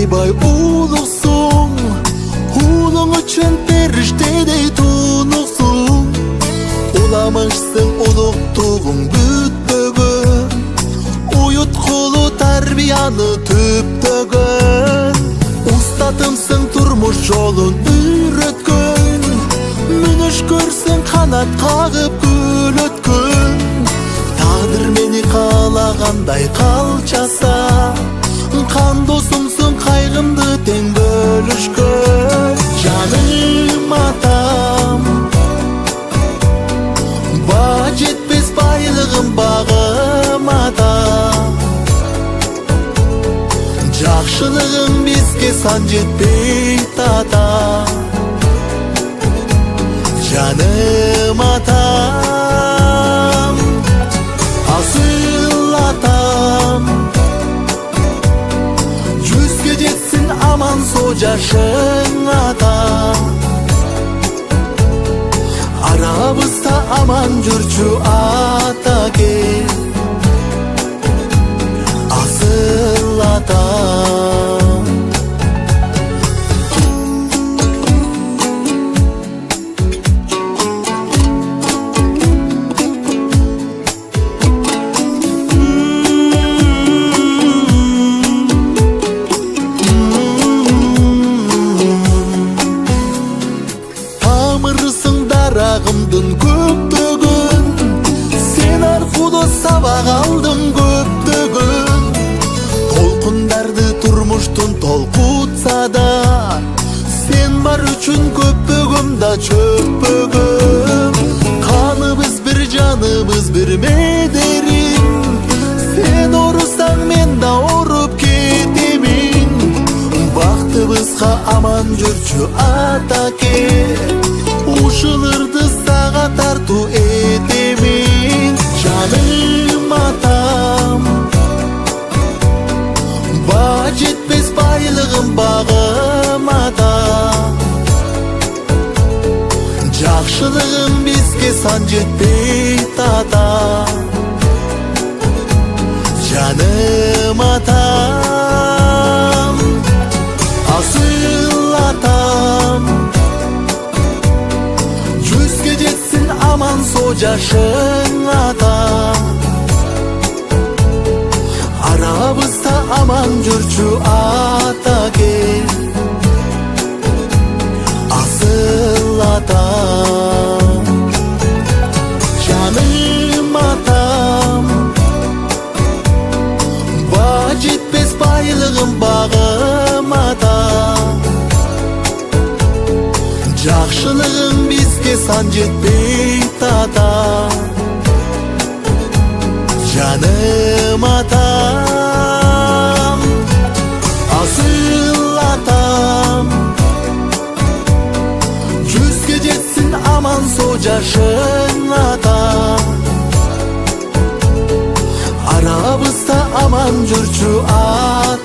aybay uluksun, ulun üçün periştedey tunuksun. Ulamışsın uluktuğun büttөгөн, uyutkulu tarbiyanı tüptөгөн. Ustatımsın turmuş jolun üretkön, мүнөш көрсөң канат кагып гүл өткөн. Тагдыр мени каалагандай калчаса, кан досумсуң кайгымды тең бөлүшкөн. Жаным атам, баа жетпес байлыгым багым атам. Жакшылыгың бизге сан жетпей тата. Canım atam, asıl atam, yüzge jetsin aman sojaşın atam. Arabızda aman jurchu atake, asıl atam. Daragımdın köptөгөн, sen arkuda sabak aldın köptөгөн. Толкундарды турмуштун толкутса да, sen бар үчүн көппөгөм да чөппөгөм. Каныбыз бир, жаныбыз бир медерим, sen орусаң мен да оруп кетемин. Бактыбызга аман жүрчү атаке, ушылырды сага тартуу этемин. Жаным атам, баа жетпес байлыгым багым атам. Жакшылыгың бизге сан жетпей тата. Жаным атам, асыл атам, yüzge jetsin aman sojaşın atam. Arabızda aman jurchu atake, asıl atam. Canım atam, baa jetpes байлыгым багым атам. Жакшылыгың бизге сан жетпей тата. Жаным атам, асыл атам, жүзге жетсин аман сожашың атам. Арабызда аман жүрчү ат